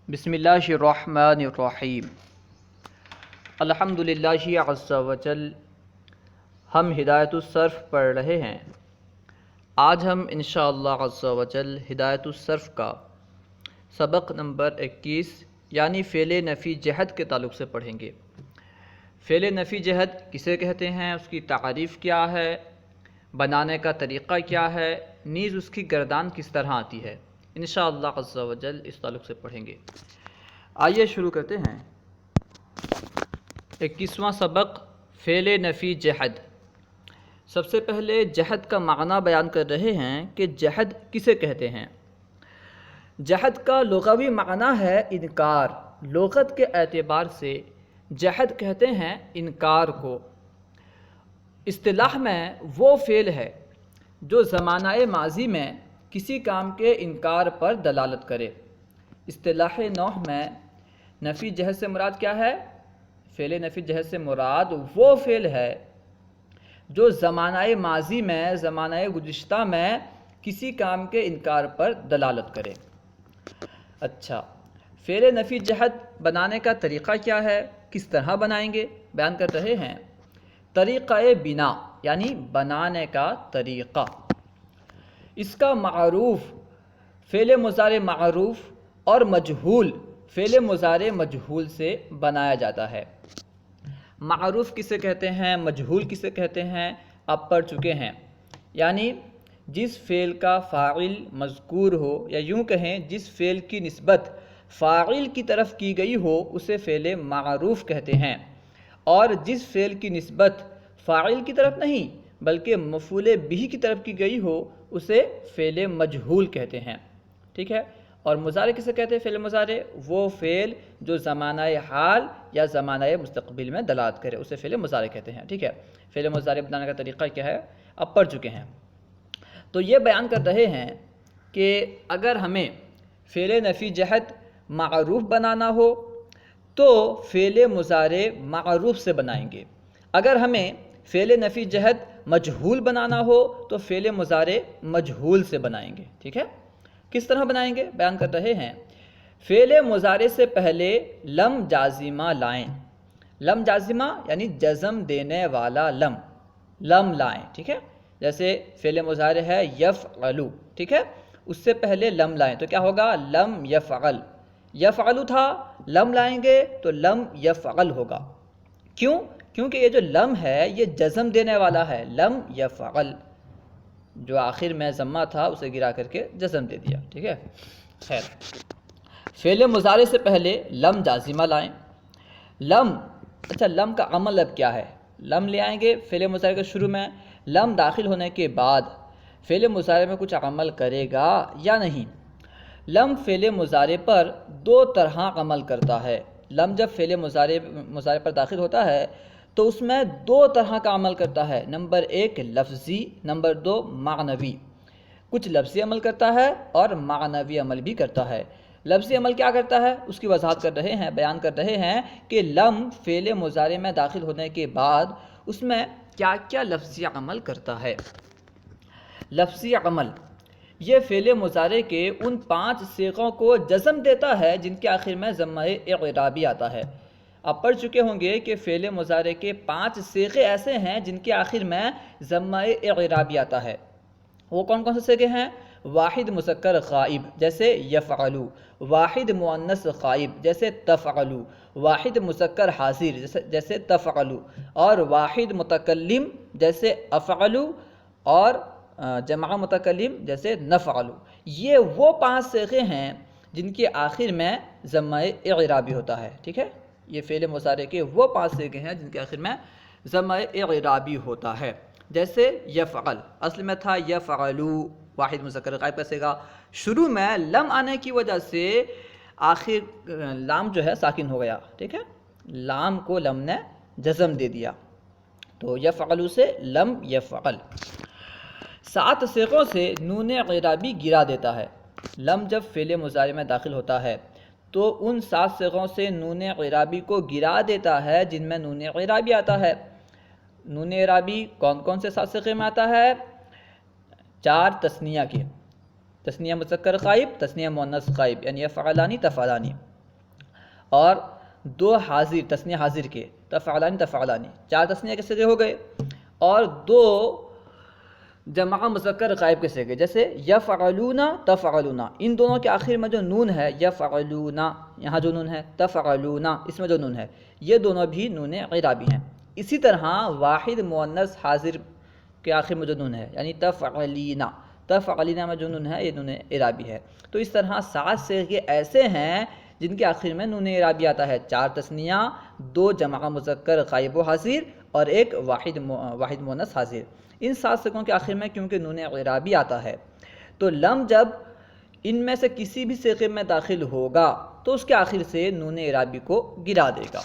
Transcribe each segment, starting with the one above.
بسم اللہ الرحمن الرحیم الحمد للہ عز وجل۔ ہم ہدایت الصرف پڑھ رہے ہیں۔ آج ہم انشاءاللہ عز وجل ہدایت الصرف کا سبق نمبر 21 یعنی فعل نفی جہد کے تعلق سے پڑھیں گے۔ فعل نفی جہد کسے کہتے ہیں، اس کی تعریف کیا ہے، بنانے کا طریقہ کیا ہے، نیز اس کی گردان کس طرح آتی ہے، انشاءاللہ عز وجل اس تعلق سے پڑھیں گے۔ آئیے شروع کرتے ہیں۔ 21واں سبق فعل نفی جہد۔ سب سے پہلے جہد کا معنی بیان کر رہے ہیں کہ جہد کسے کہتے ہیں۔ جہد کا لغوی معنی ہے انکار۔ لغت کے اعتبار سے جہد کہتے ہیں انکار کو۔ اصطلاح میں وہ فعل ہے جو زمانہ ماضی میں کسی کام کے انکار پر دلالت کرے۔ اصطلاح نحو میں نفی جہد سے مراد کیا ہے؟ فعل نفی جہد سے مراد وہ فعل ہے جو زمانہ ماضی میں، زمانہ گزشتہ میں کسی کام کے انکار پر دلالت کرے۔ اچھا، فعل نفی جہد بنانے کا طریقہ کیا ہے، کس طرح بنائیں گے، بیان کر رہے ہیں۔ طریقہ بنا یعنی بنانے کا طریقہ۔ اس کا معروف فعل مضارع معروف اور مجہول فعل مضارع مجہول سے بنایا جاتا ہے۔ معروف کسے کہتے ہیں، مجہول کسے کہتے ہیں، آپ پڑھ چکے ہیں۔ یعنی جس فعل کا فاعل مذکور ہو، یا یوں کہیں جس فعل کی نسبت فاعل کی طرف کی گئی ہو اسے فعل معروف کہتے ہیں، اور جس فعل کی نسبت فاعل کی طرف نہیں بلکہ مفعول بہ کی طرف کی گئی ہو اسے فعل مجہول کہتے ہیں، ٹھیک ہے۔ اور مضارع کسے کہتے ہیں، فعل مضارع وہ فعل جو زمانہ حال یا زمانہ مستقبل میں دلالت کرے اسے فعل مضارع کہتے ہیں، ٹھیک ہے۔ فعل مضارع بنانے کا طریقہ کیا ہے اب پڑھ چکے ہیں۔ تو یہ بیان کر رہے ہیں کہ اگر ہمیں فعل نفی جہد معروف بنانا ہو تو فعل مضارع معروف سے بنائیں گے، اگر ہمیں فعل نفی جہد مجہول بنانا ہو تو فعل مضارع مجہول سے بنائیں گے، ٹھیک ہے۔ کس طرح بنائیں گے، بیان کر رہے ہیں۔ فعل مضارع سے پہلے لم جازمہ لائیں۔ لم جازمہ یعنی جزم دینے والا لم لائیں، ٹھیک ہے۔ جیسے فعل مضارع ہے یفعلو، ٹھیک ہے، اس سے پہلے لم لائیں تو کیا ہوگا، لم یفعل۔ یفعلو تھا، لم لائیں گے تو لم یفعل ہوگا۔ کیوں؟ کیونکہ یہ جو لم ہے یہ جزم دینے والا ہے، لم یفعل، جو آخر میں ضمہ تھا اسے گرا کر کے جزم دے دیا، ٹھیک ہے۔ خیر، فعل مضارع سے پہلے لم جازمہ لائیں۔ لم، اچھا لم کا عمل اب کیا ہے، لم لے آئیں گے فعل مضارع کے شروع میں۔ لم داخل ہونے کے بعد فعل مضارع میں کچھ عمل کرے گا یا نہیں؟ لم فعل مضارع پر دو طرح عمل کرتا ہے۔ لم جب فعل مضارع پر داخل ہوتا ہے تو اس میں دو طرح کا عمل کرتا ہے، نمبر 1 لفظی، نمبر 2 معنوی۔ کچھ لفظی عمل کرتا ہے اور معنوی عمل بھی کرتا ہے۔ لفظی عمل کیا کرتا ہے اس کی وضاحت کر رہے ہیں، بیان کر رہے ہیں کہ لم فعل مضارع میں داخل ہونے کے بعد اس میں کیا کیا لفظی عمل کرتا ہے۔ لفظی عمل یہ فعل مضارع کے ان 5 صیغوں کو جزم دیتا ہے جن کے آخر میں ضمہ اعرابی آتا ہے۔ آپ پڑھ چکے ہوں گے کہ فعل مضارع کے 5 صیغے ایسے ہیں جن کے آخر میں ضمہ اعرابی آتا ہے۔ وہ کون کون سے صیغے ہیں؟ واحد مذکر غائب جیسے یفعلو، واحد مؤنث غائب جیسے تفعلو، واحد مذکر حاضر جیسے تفعلو، اور واحد متکلم جیسے افعلو، اور جمع متکلم جیسے نفعلو۔ یہ وہ 5 صیغے ہیں جن کے آخر میں ضمہ اعرابی ہوتا ہے، ٹھیک ہے۔ یہ فعل مضارع کے وہ 5 صیغے ہیں جن کے آخر میں ضمہ اعرابی ہوتا ہے۔ جیسے یفعل، اصل میں تھا یفعلو، واحد مذکر غائب کا صیغہ، شروع میں لم آنے کی وجہ سے آخر لام جو ہے ساکن ہو گیا، ٹھیک ہے، لام کو لم نے جزم دے دیا، تو یفعلو سے لم یفعل۔ 7 صیغوں سے نون اعرابی گرا دیتا ہے۔ لم جب فعل مضارع میں داخل ہوتا ہے تو ان 7 صیغوں سے نون اعرابی کو گرا دیتا ہے جن میں نون اعرابی آتا ہے۔ نون اعرابی کون کون سے 7 صیغے میں آتا ہے؟ 4 تثنیہ کے، تثنیہ مذکر غائب، تثنیہ مؤنث غائب، یعنی یفعلانی تفعلانی، اور 2 حاضر تثنیہ حاضر کے تفعلان تفعلانی، 4 تثنیہ کے صیغے ہو گئے، اور 2 جمع مذکر غائب کے صیغے جیسے یفعلون تفعلون، ان دونوں کے آخر میں جو نون ہے یفعلون، یہاں جو نون ہے تفعلون، اس میں جو نون ہے، یہ دونوں بھی نون اعرابی ہیں۔ اسی طرح واحد مؤنث حاضر کے آخر میں جو نون ہے یعنی تفعلینا، تفعلینا میں جو نون ہے یہ نون اعرابی ہے۔ تو اس طرح 7 صیغے ایسے ہیں جن کے آخر میں نون اعرابی آتا ہے، 4 تثنیہ، 2 جمع مذکر غائب و حاضر اور 1 واحد مؤنث حاضر۔ ان 7 صیغوں کے آخر میں کیونکہ نون اعرابی آتا ہے تو لم جب ان میں سے کسی بھی صیغے میں داخل ہوگا تو اس کے آخر سے نون اعرابی کو گرا دے گا۔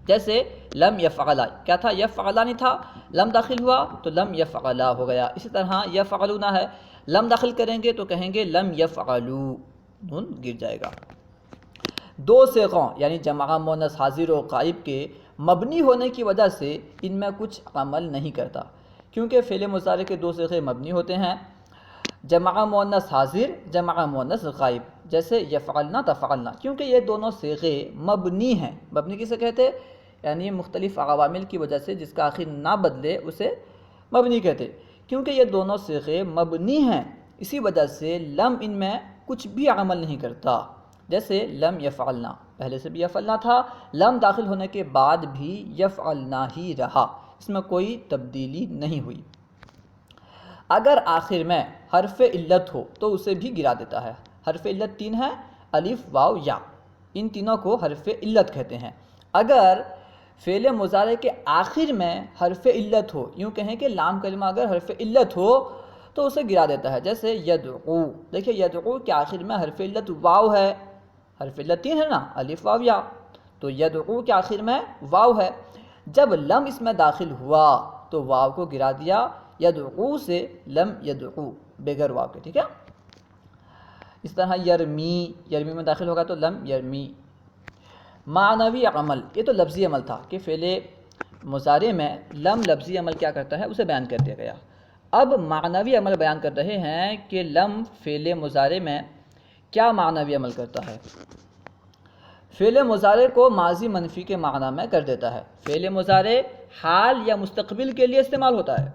جیسے لم یفعلا، کیا تھا؟ یفعلانی تھا، لم داخل ہوا تو لم یفعلا ہو گیا۔ اسی طرح یفعلون ہے، لم داخل کریں گے تو کہیں گے لم یفعلو، نون گر جائے گا۔ 2 صیغوں یعنی جمع مؤنث حاضر و غائب کے مبنی ہونے کی وجہ سے ان میں کچھ عمل نہیں کرتا، کیونکہ فعل مضارع کے 2 صیغے مبنی ہوتے ہیں، جمع مؤنث حاضر، جمع مؤنث غائب، جیسے یفعلنا تفعلنا، کیونکہ یہ دونوں صیغے مبنی ہیں۔ مبنی کسے کہتے؟ یعنی مختلف عوامل کی وجہ سے جس کا آخر نہ بدلے اسے مبنی کہتے، کیونکہ یہ دونوں صیغے مبنی ہیں اسی وجہ سے لم ان میں کچھ بھی عمل نہیں کرتا۔ جیسے لم یفعلنا، پہلے سے بھی یفعلنا تھا، لم داخل ہونے کے بعد بھی یفعلنا ہی رہا، اس میں کوئی تبدیلی نہیں ہوئی۔ اگر آخر میں حرف علت ہو تو اسے بھی گرا دیتا ہے۔ حرف علت 3 ہے، الف، واو، یا، ان تینوں کو حرف علت کہتے ہیں۔ اگر فعل مضارع کے آخر میں حرف علت ہو، یوں کہیں کہ لام کلمہ اگر حرف علت ہو تو اسے گرا دیتا ہے، جیسے یدعو، دیکھیں یدعو کے آخر میں حرف علت واو ہے، حرف علت 3 ہے نا، الف، واو، یا، تو یدعو کے آخر میں واو ہے، جب لم اس میں داخل ہوا تو واو کو گرا دیا، یدعو سے لم یدعو، بغیر واو کے، ٹھیک ہے۔ اس طرح یرمی، یرمی میں داخل ہوگا تو لم یرمی۔ معنوی عمل، یہ تو لفظی عمل تھا کہ فعل مضارع میں لم لفظی عمل کیا کرتا ہے اسے بیان کر دیا گیا۔ اب معنوی عمل بیان کر رہے ہیں کہ لم فعل مضارع میں کیا معنوی عمل کرتا ہے۔ فعل مضارع کو ماضی منفی کے معنی میں کر دیتا ہے۔ فعل مضارع حال یا مستقبل کے لیے استعمال ہوتا ہے،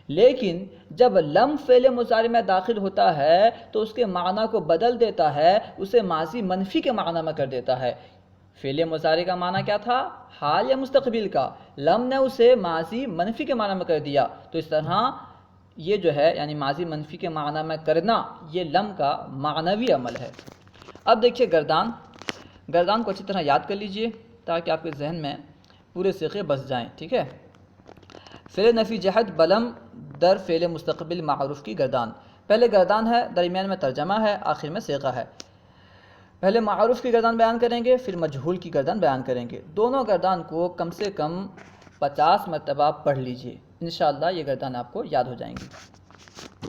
لیکن جب لم فعل مضارع میں داخل ہوتا ہے تو اس کے معنی کو بدل دیتا ہے، اسے ماضی منفی کے معنی میں کر دیتا ہے۔ فعل مضارع کا معنی کیا تھا؟ حال یا مستقبل کا، لم نے اسے ماضی منفی کے معنی میں کر دیا، تو اس طرح یہ جو ہے یعنی ماضی منفی کے معنی میں کرنا یہ لم کا معنوی عمل ہے۔ اب دیکھیے گردان، گردان کو اچھی طرح یاد کر لیجئے تاکہ آپ کے ذہن میں پورے صیغے بس جائیں، ٹھیک ہے۔ فعل نفی جہد بلم در فعل مستقبل معروف کی گردان، پہلے گردان ہے، درمیان میں ترجمہ ہے، آخر میں صیغہ ہے۔ پہلے معروف کی گردان بیان کریں گے، پھر مجہول کی گردان بیان کریں گے۔ دونوں گردان کو کم سے کم 50 مرتبہ پڑھ لیجئے، انشاءاللہ یہ گردان آپ کو یاد ہو جائیں گی۔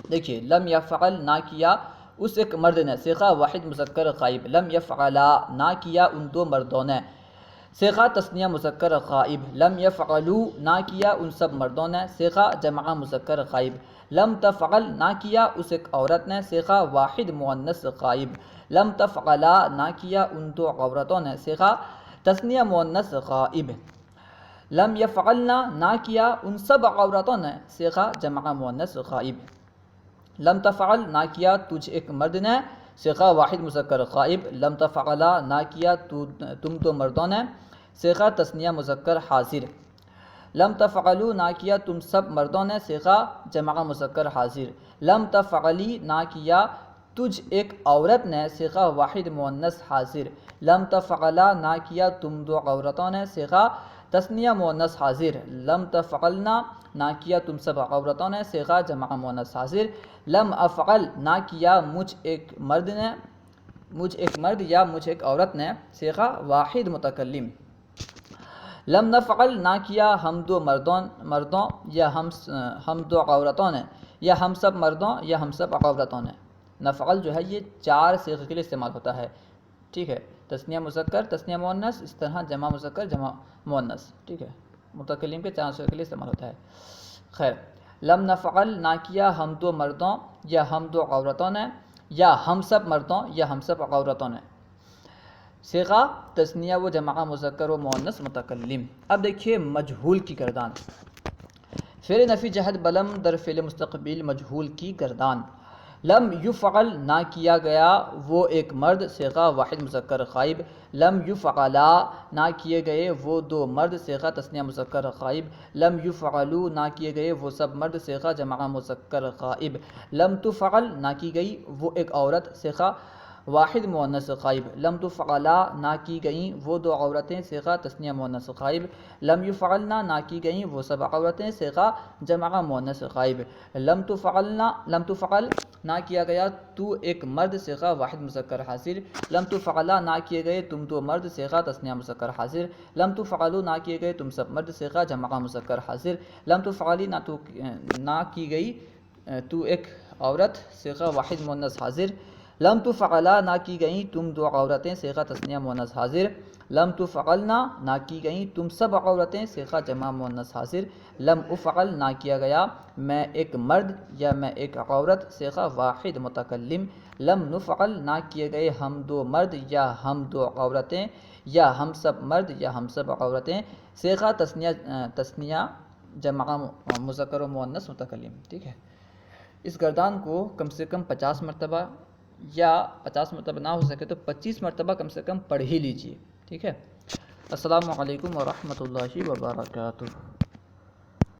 دیکھیے لم یفعل، نہ کیا اس ایک مرد نے، صیغہ واحد مذکر غائب، لم یفعلا، نہ کیا ان 2 مردوں نے، صیغہ تثنیہ مذکر غائب، لم یفعلوا، نہ کیا ان سب مردوں نے، صیغہ جمع مذکر غائب، لم تفعل، نہ کیا اس ایک عورت نے، صیغہ واحد مؤنث غائب، لم تفعلا، نہ کیا ان 2 عورتوں نے، صیغہ تثنیہ مؤنث غائب، لم یفعلنا، نہ کیا ان سب عورتوں نے، صیغہ جمع مؤنث غائب، لم تفعل، نہ کیا تجھ ایک مرد نے، صیغہ واحد مذکر غائب، لم تفعلا، نہ کیا تم 2 مردوں نے، صیغہ تثنیہ مذکر حاضر، لم تفعلوا، نہ کیا تم سب مردوں نے، صیغہ جمع مذکر حاضر، لم تفعلی، نہ کیا تجھ ایک عورت نے، صیغہ واحد مؤنث حاضر، لم تفعلا، نہ کیا تم 2 عورتوں نے، صیغہ تثنیہ مؤنث حاضر، لم تفعلنا، نہ کیا تم سب عورتوں نے، صیغہ جمع مؤنث حاضر، لم افعل، نہ کیا مجھ ایک مرد نے، مجھ ایک مرد یا مجھ ایک عورت نے، صیغہ واحد متکلم، لم نفعل، نہ کیا ہم 2 مردوں یا ہم 2 عورتوں نے، یا ہم سب مردوں یا ہم سب عورتوں نے۔ نفعل جو ہے یہ 4 صیغے کے لیے استعمال ہوتا ہے، ٹھیک ہے، تثنیہ مذکر، تثنیہ مؤنث، اس طرح جمع مذکر، جمع مؤنث، ٹھیک ہے، متکلم کے 4 صیغے کے لیے استعمال ہوتا ہے۔ خیر، لم نفعل، نہ کیا ہم 2 مردوں یا ہم 2 عورتوں نے، یا ہم سب مردوں یا ہم سب عورتوں نے۔ صیغہ تثنیہ و جمع مذکر و مؤنث متکلم۔ اب دیکھیے مجہول کی گردان، فعل نفی جہد بلم در فعل مستقبل مجہول کی گردان۔ لم یفعل نہ کیا گیا وہ ایک مرد صیغہ واحد مذکر غائب، لم یفعلا نہ کیے گئے وہ دو مرد صیغہ تثنیہ مذکر غائب، لم یفعلوا نہ کیے گئے وہ سب مرد صیغہ جمع مذکر غائب، لم تفعل نہ کی گئی وہ ایک عورت صیغہ واحد مؤنث غائب، لم تفعلا نہ کی گئیں وہ دو عورتیں صیغہ تثنیہ مؤنث غائب، لم یفعلنا نہ کی گئیں وہ سب عورتیں صیغہ جمع مؤنث غائب، لم تفعل نہ کیا گیا تو ایک مرد صیغہ واحد مذکر حاضر، لم تفعلا نہ کیے گئے تم دو مرد صیغہ تثنیہ مذکر حاضر، لم تفعلوا نہ کیے گئے تم سب مرد صیغہ جمع مذکر حاضر، لم تفعلی نہ کی گئی تو ایک عورت صیغہ واحد مؤنث حاضر، لم تفعلا نہ کی گئیں تم دو عورتیں صیغہ تثنیہ مؤنث حاضر، لم تفعلنا نہ کی گئیں تم سب عورتیں صیغہ جمع مؤنث حاضر، لم افعل نہ کیا گیا میں ایک مرد یا میں ایک عورت صیغہ واحد متکلم، لم نفعل نہ کیے گئے ہم دو مرد یا ہم دو عورتیں یا ہم سب مرد یا ہم سب عورتیں صیغہ تثنیہ جمع مذکر و مؤنث متکلم۔ ٹھیک ہے، اس گردان کو کم سے کم 50 مرتبہ یا 50 مرتبہ نہ ہو سکے تو 25 مرتبہ کم سے کم پڑھ ہی لیجئے۔ ٹھیک ہے، السلام علیکم ورحمۃ اللہ وبرکاتہ۔